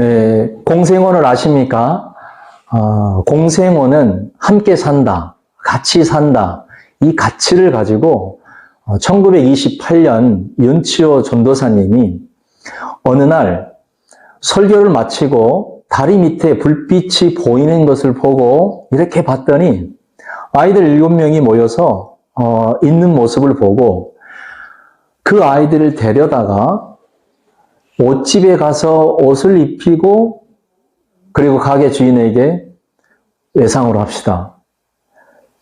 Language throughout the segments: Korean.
네, 공생원을 아십니까? 공생원은 함께 산다, 같이 산다. 이 가치를 가지고 1928년 윤치호 전도사님이 어느 날 설교를 마치고 다리 밑에 불빛이 보이는 것을 보고 이렇게 봤더니 아이들 7명이 모여서 있는 모습을 보고 그 아이들을 데려다가 옷집에 가서 옷을 입히고 그리고 가게 주인에게 외상으로 합시다.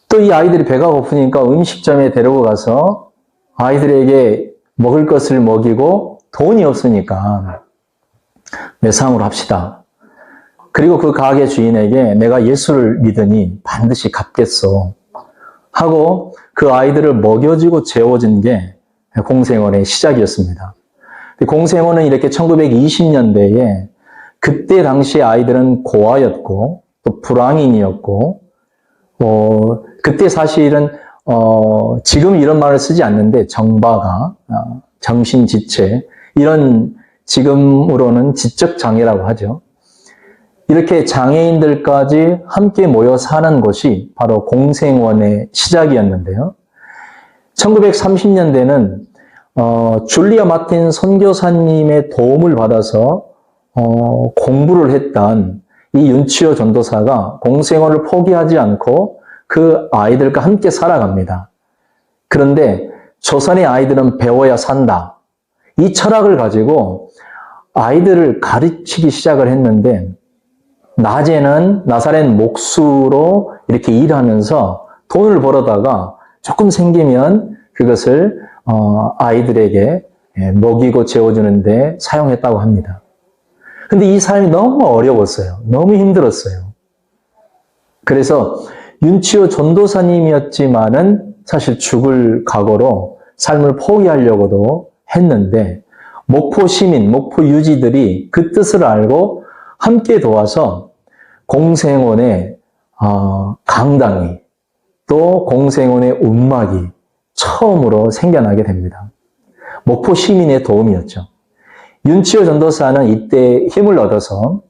또 이 아이들이 배가 고프니까 음식점에 데리고 가서 아이들에게 먹을 것을 먹이고 돈이 없으니까 외상으로 합시다. 그리고 그 가게 주인에게 내가 예수를 믿으니 반드시 갚겠소 하고 그 아이들을 먹여주고 재워준 게 공생원의 시작이었습니다. 공생원은 이렇게 1920년대에 그때 당시 아이들은 고아였고 또 불황인이었고 그때 사실은 지금 이런 말을 쓰지 않는데 정바가 정신지체 이런 지금으로는 지적장애라고 하죠. 이렇게 장애인들까지 함께 모여 사는 곳이 바로 공생원의 시작이었는데요. 1930년대는 줄리아 마틴 선교사님의 도움을 받아서 공부를 했던 이 윤치호 전도사가 공생원을 포기하지 않고 그 아이들과 함께 살아갑니다. 그런데 조선의 아이들은 배워야 산다. 이 철학을 가지고 아이들을 가르치기 시작을 했는데 낮에는 나사렛 목수로 이렇게 일하면서 돈을 벌어다가 조금 생기면 그것을 아이들에게 먹이고 재워주는데 사용했다고 합니다. 근데 이 삶이 너무 어려웠어요. 너무 힘들었어요. 그래서 윤치호 전도사님이었지만은 사실 죽을 각오로 삶을 포기하려고도 했는데 목포 시민, 목포 유지들이 그 뜻을 알고 함께 도와서 공생원의 강당이 또 공생원의 운막이 처음으로 생겨나게 됩니다. 목포 시민의 도움이었죠. 윤치호 전도사는 이때 힘을 얻어서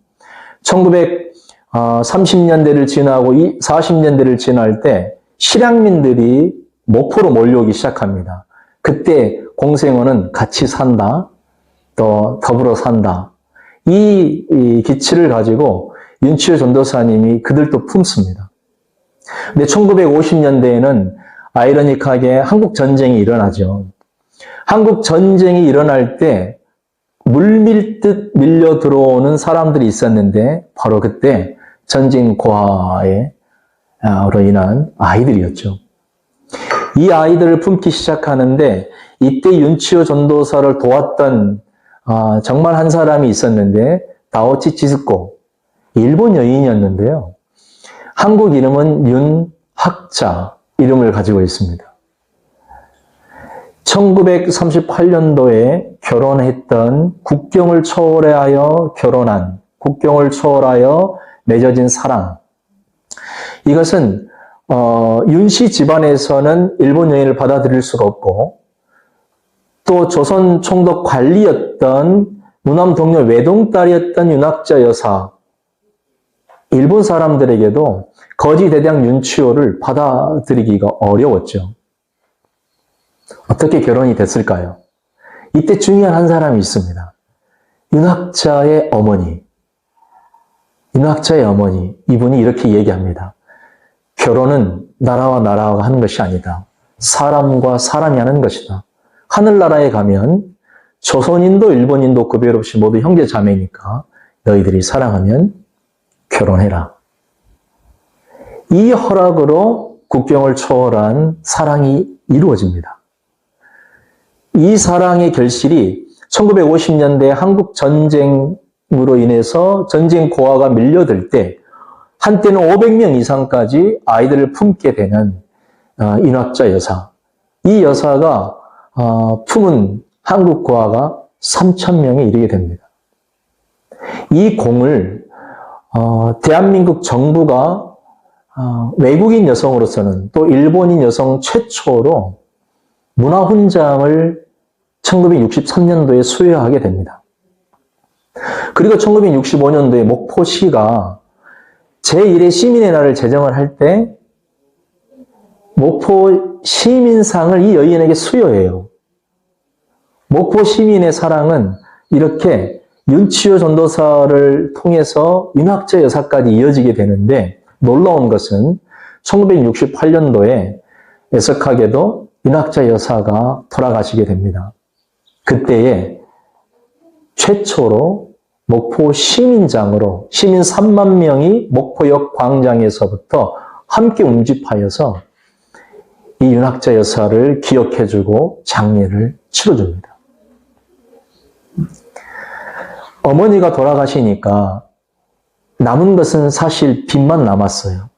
1930년대를 지나고 40년대를 지날 때 실향민들이 목포로 몰려오기 시작합니다. 그때 공생원은 같이 산다, 또 더불어 산다. 이 기치를 가지고 윤치호 전도사님이 그들도 품습니다. 근데 1950년대에는 아이러니하게 한국 전쟁이 일어나죠. 한국 전쟁이 일어날 때 물밀듯 밀려 들어오는 사람들이 있었는데 바로 그때 전쟁 고아로 인한 아이들이었죠. 이 아이들을 품기 시작하는데 이때 윤치호 전도사를 도왔던 정말 한 사람이 있었는데 다오치 치즈코, 일본 여인이었는데요. 한국 이름은 윤학자 이름을 가지고 있습니다. 1938년도에 결혼했던 국경을 초월하여 결혼한, 국경을 초월하여 맺어진 사랑. 이것은 윤씨 집안에서는 일본 여인을 받아들일 수가 없고 또 조선 총독 관리였던 무남 동료 외동딸이었던 윤학자 여사, 일본 사람들에게도 거지 대장 윤치호를 받아들이기가 어려웠죠. 어떻게 결혼이 됐을까요? 이때 중요한 한 사람이 있습니다. 윤학자의 어머니. 윤학자의 어머니. 이분이 이렇게 얘기합니다. 결혼은 나라와 나라가 하는 것이 아니다. 사람과 사람이 하는 것이다. 하늘나라에 가면 조선인도 일본인도 구별 없이 모두 형제 자매니까 너희들이 사랑하면 결혼해라. 이 허락으로 국경을 초월한 사랑이 이루어집니다. 이 사랑의 결실이 1950년대 한국 전쟁으로 인해서 전쟁 고아가 밀려들 때 한때는 500명 이상까지 아이들을 품게 되는 윤학자 여사. 이 여사가 품은 한국 고아가 3,000명에 이르게 됩니다. 이 공을 대한민국 정부가 외국인 여성으로서는 또 일본인 여성 최초로 문화훈장을 1963년도에 수여하게 됩니다. 그리고 1965년도에 목포시가 제1회 시민의 날을 제정을 할 때 목포 시민상을 이 여인에게 수여해요. 목포 시민의 사랑은 이렇게 윤치호 전도사를 통해서 윤학자 여사까지 이어지게 되는데, 놀라운 것은 1968년도에 애석하게도 윤학자 여사가 돌아가시게 됩니다. 그때에 최초로 목포 시민장으로 시민 3만 명이 목포역 광장에서부터 함께 운집하여서 이 윤학자 여사를 기억해주고 장례를 치러줍니다. 어머니가 돌아가시니까 남은 것은 사실 빚만 남았어요.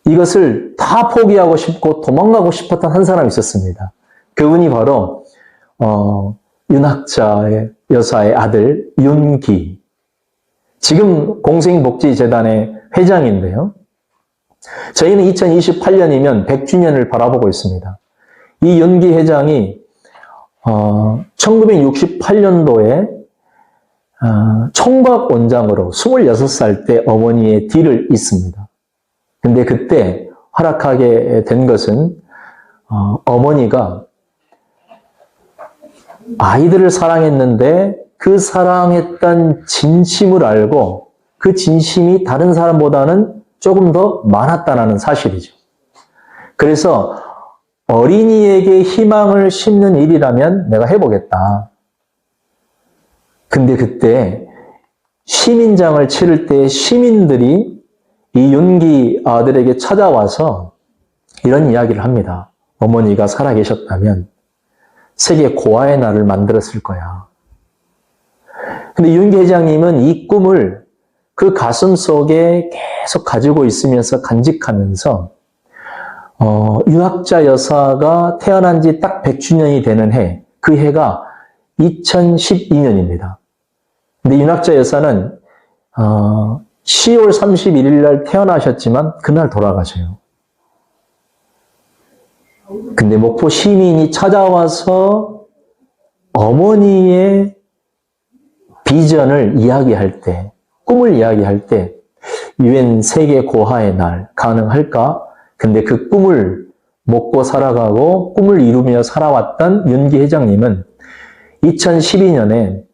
이것을 다 포기하고 싶고 도망가고 싶었던 한 사람이 있었습니다. 그분이 바로 윤학자 여사의 아들 윤기. 지금 공생복지재단의 회장인데요. 저희는 2028년이면 100주년을 바라보고 있습니다. 이 윤기 회장이 1968년도에 총각 원장으로 26살 때 어머니의 뒤를 잇습니다. 근데 그때 허락하게 된 것은 어머니가 아이들을 사랑했는데 그 사랑했던 진심을 알고 그 진심이 다른 사람보다는 조금 더 많았다는 사실이죠. 그래서 어린이에게 희망을 심는 일이라면 내가 해보겠다. 근데 그때 시민장을 치를 때 시민들이 이 윤기 아들에게 찾아와서 이런 이야기를 합니다. 어머니가 살아계셨다면 세계 고아의 날을 만들었을 거야. 근데 윤기 회장님은 이 꿈을 그 가슴 속에 계속 가지고 있으면서 간직하면서 윤학자 여사가 태어난 지 딱 100주년이 되는 해, 그 해가 2012년입니다. 근데 윤학자 여사는 10월 31일 날 태어나셨지만 그날 돌아가셔요. 근데 목포 시민이 찾아와서 어머니의 비전을 이야기할 때, 꿈을 이야기할 때 유엔 세계 고아의 날 가능할까? 근데 그 꿈을 먹고 살아가고 꿈을 이루며 살아왔던 윤기 회장님은 2012년에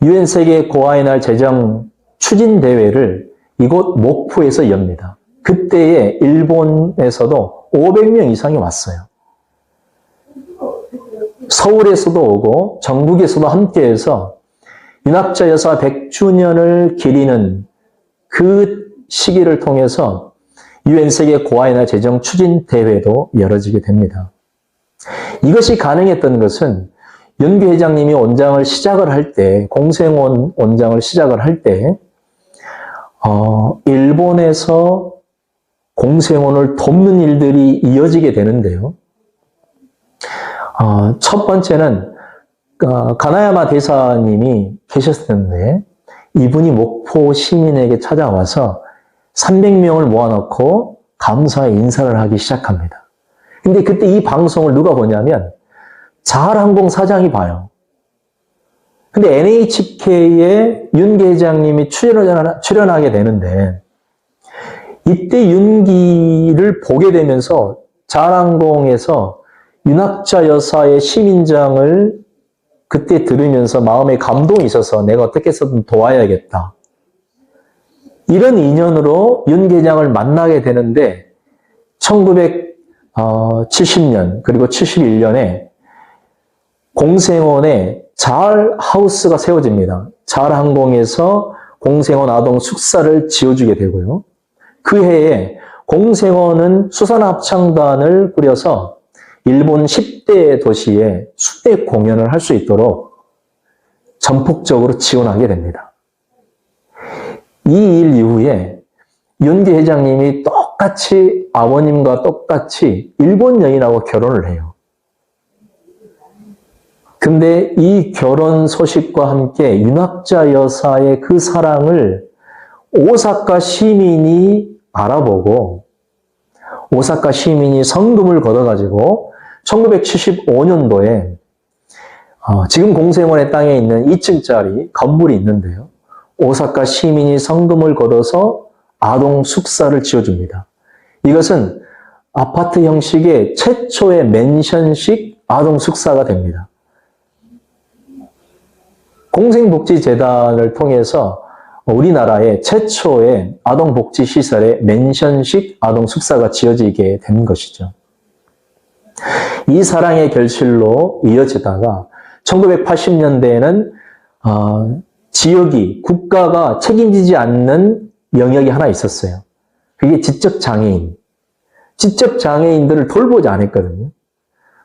유엔 세계 고아의 날 제정 추진 대회를 이곳 목포에서 엽니다. 그때에 일본에서도 500명 이상이 왔어요. 서울에서도 오고 전국에서도 함께해서 윤학자 여사 100주년을 기리는 그 시기를 통해서 유엔 세계 고아의 날 제정 추진 대회도 열어지게 됩니다. 이것이 가능했던 것은 윤기 회장님이 원장을 시작을 할 때, 공생원 원장을 시작을 할 때, 일본에서 공생원을 돕는 일들이 이어지게 되는데요. 첫 번째는 가나야마 대사님이 계셨는데 이분이 목포 시민에게 찾아와서 300명을 모아놓고 감사의 인사를 하기 시작합니다. 근데 그때 이 방송을 누가 보냐면 자활항공 사장이 봐요. 근데 NHK에 윤기 회장님이 출연하게 되는데 이때 윤기를 보게 되면서 자활항공에서 윤학자 여사의 시민장을 그때 들으면서 마음에 감동이 있어서 내가 어떻게 해서든 도와야겠다. 이런 인연으로 윤기 회장을 만나게 되는데 1970년 그리고 71년에 공생원에 자활하우스가 세워집니다. 자활항공에서 공생원 아동 숙사를 지어주게 되고요. 그 해에 공생원은 수산합창단을 꾸려서 일본 10대 도시에 수대 공연을 할 수 있도록 전폭적으로 지원하게 됩니다. 이 일 이후에 윤기 회장님이 똑같이 아버님과 똑같이 일본 여인하고 결혼을 해요. 근데 이 결혼 소식과 함께 윤학자 여사의 그 사랑을 오사카 시민이 알아보고 오사카 시민이 성금을 걷어가지고 1975년도에 지금 공생원의 땅에 있는 2층짜리 건물이 있는데요. 오사카 시민이 성금을 걷어서 아동 숙사를 지어줍니다. 이것은 아파트 형식의 최초의 맨션식 아동 숙사가 됩니다. 공생복지재단을 통해서 우리나라의 최초의 아동복지시설의 맨션식 아동숙사가 지어지게 된 것이죠. 이 사랑의 결실로 이어지다가 1980년대에는 지역이, 국가가 책임지지 않는 영역이 하나 있었어요. 그게 지적장애인. 지적장애인들을 돌보지 않았거든요.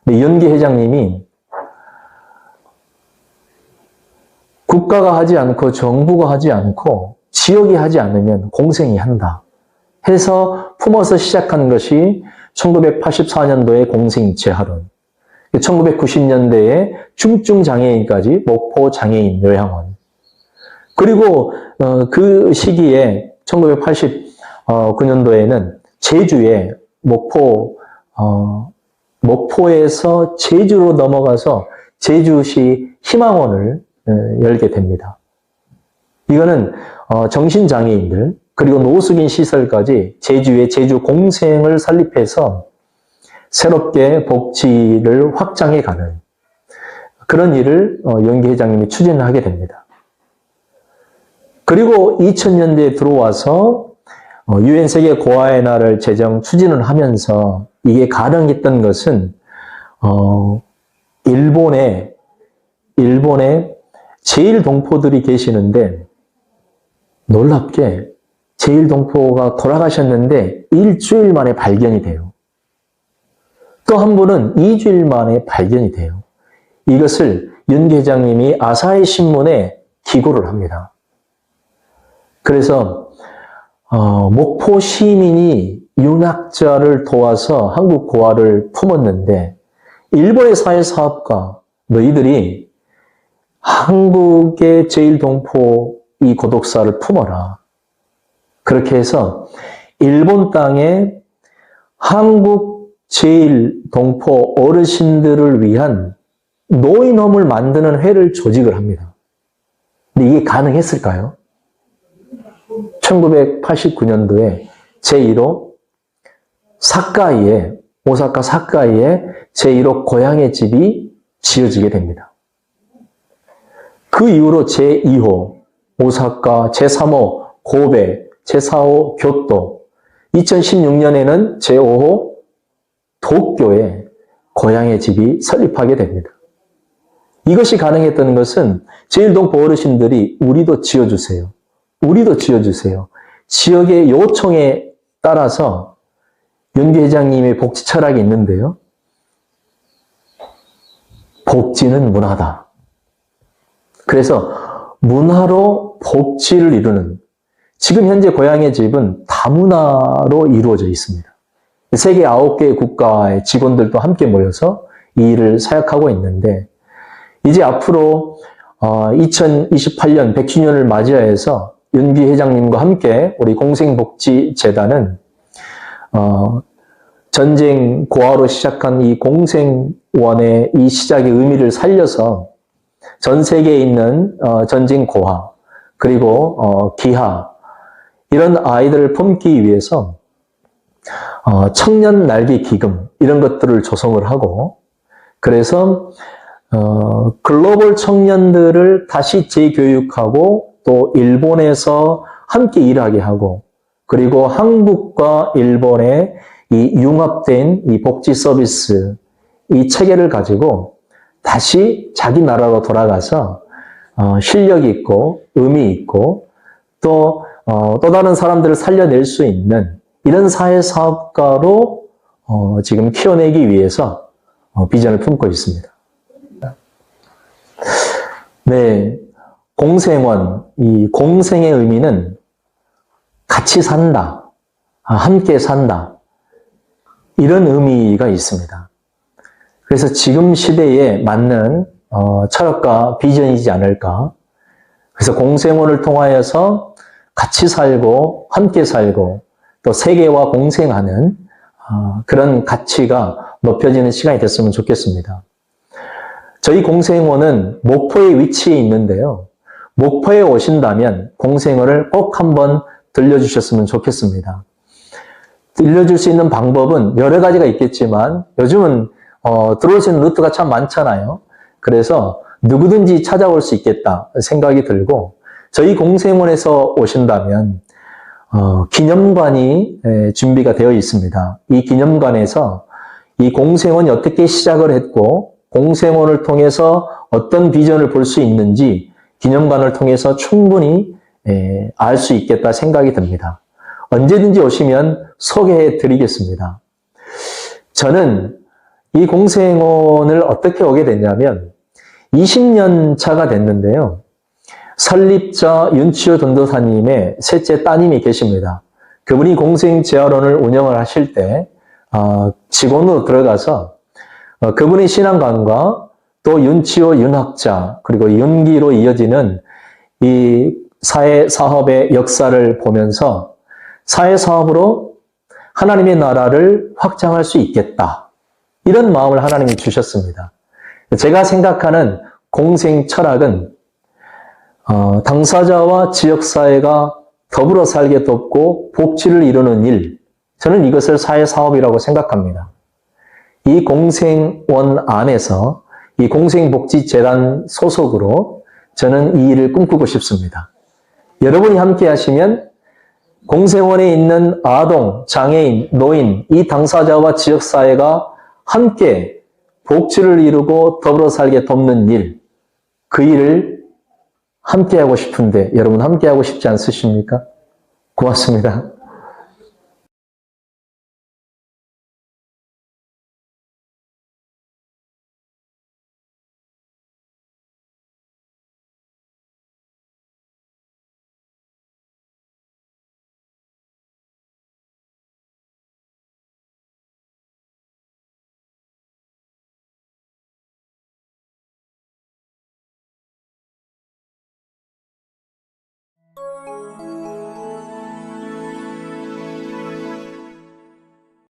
근데 연기 회장님이 국가가 하지 않고 정부가 하지 않고 지역이 하지 않으면 공생이 한다 해서 품어서 시작한 것이 1984년도에 공생재활원, 1990년대에 중증장애인까지 목포장애인 요양원, 그리고 그 시기에 1989년도에는 제주에 목포에서 제주로 넘어가서 제주시 희망원을 열게 됩니다. 이거는 정신장애인들 그리고 노숙인 시설까지 제주에 제주 공생을 설립해서 새롭게 복지를 확장해가는 그런 일을 연기 회장님이 추진하게 됩니다. 그리고 2000년대에 들어와서 유엔 세계 고아의 날을 제정 추진을 하면서 이게 가능했던 것은 일본에 제일동포들이 계시는데 놀랍게 제일동포가 돌아가셨는데 일주일 만에 발견이 돼요. 또 한 분은 2주일 만에 발견이 돼요. 이것을 연기 회장님이 아사히 신문에 기고를 합니다. 그래서 목포 시민이 윤학자를 도와서 한국 고아를 품었는데 일본의 사회사업가 너희들이 한국의 제일동포 이 고독사를 품어라. 그렇게 해서 일본 땅에 한국 제일동포 어르신들을 위한 노인홈을 만드는 회를 조직을 합니다. 근데 이게 가능했을까요? 1989년도에 제1호 오사카 사카이에 제1호 고향의 집이 지어지게 됩니다. 그 이후로 제2호 오사카, 제3호 고베, 제4호 교토, 2016년에는 제5호 도쿄에 고향의 집이 설립하게 됩니다. 이것이 가능했던 것은 제일동포 어르신들이 우리도 지어주세요. 우리도 지어주세요. 지역의 요청에 따라서 연기 회장님의 복지 철학이 있는데요. 복지는 문화다. 그래서 문화로 복지를 이루는, 지금 현재 고향의 집은 다문화로 이루어져 있습니다. 세계 9개의 국가의 직원들도 함께 모여서 이 일을 사역하고 있는데, 이제 앞으로 2028년 100주년을 맞이해서 연기 회장님과 함께 우리 공생복지재단은 전쟁 고아로 시작한 이 공생원의 이 시작의 의미를 살려서 전 세계에 있는 전쟁 고아 그리고 기하 이런 아이들을 품기 위해서 청년 날개 기금 이런 것들을 조성을 하고, 그래서 글로벌 청년들을 다시 재교육하고 또 일본에서 함께 일하게 하고, 그리고 한국과 일본의 이 융합된 이 복지 서비스 이 체계를 가지고 다시 자기 나라로 돌아가서 실력 있고 의미 있고 또 다른 사람들을 살려낼 수 있는 이런 사회사업가로 지금 키워내기 위해서 비전을 품고 있습니다. 네, 공생원, 이 공생의 의미는 같이 산다, 함께 산다, 이런 의미가 있습니다. 그래서 지금 시대에 맞는 철학과 비전이지 않을까. 그래서 공생원을 통하여서 같이 살고 함께 살고 또 세계와 공생하는 그런 가치가 높여지는 시간이 됐으면 좋겠습니다. 저희 공생원은 목포에 위치해 있는데요. 목포에 오신다면 공생원을 꼭 한번 들려주셨으면 좋겠습니다. 들려줄 수 있는 방법은 여러 가지가 있겠지만 요즘은 들어올 수 있는 루트가 참 많잖아요. 그래서 누구든지 찾아올 수 있겠다 생각이 들고, 저희 공생원에서 오신다면 기념관이 준비가 되어 있습니다. 이 기념관에서 이 공생원이 어떻게 시작을 했고 공생원을 통해서 어떤 비전을 볼 수 있는지 기념관을 통해서 충분히 알 수 있겠다 생각이 듭니다. 언제든지 오시면 소개해 드리겠습니다. 저는 이 공생원을 어떻게 오게 됐냐면 20년 차가 됐는데요. 설립자 윤치호 전도사님의 셋째 따님이 계십니다. 그분이 공생재활원을 운영을 하실 때 직원으로 들어가서 그분의 신앙관과 또 윤치호 윤학자 그리고 윤기로 이어지는 이 사회사업의 역사를 보면서 사회사업으로 하나님의 나라를 확장할 수 있겠다. 이런 마음을 하나님이 주셨습니다. 제가 생각하는 공생 철학은 당사자와 지역사회가 더불어 살게 돕고 복지를 이루는 일, 저는 이것을 사회사업이라고 생각합니다. 이 공생원 안에서 이 공생복지재단 소속으로 저는 이 일을 꿈꾸고 싶습니다. 여러분이 함께 하시면 공생원에 있는 아동, 장애인, 노인, 이 당사자와 지역사회가 함께 복지를 이루고 더불어 살게 돕는 일, 그 일을 함께 하고 싶은데 여러분 함께 하고 싶지 않으십니까? 고맙습니다.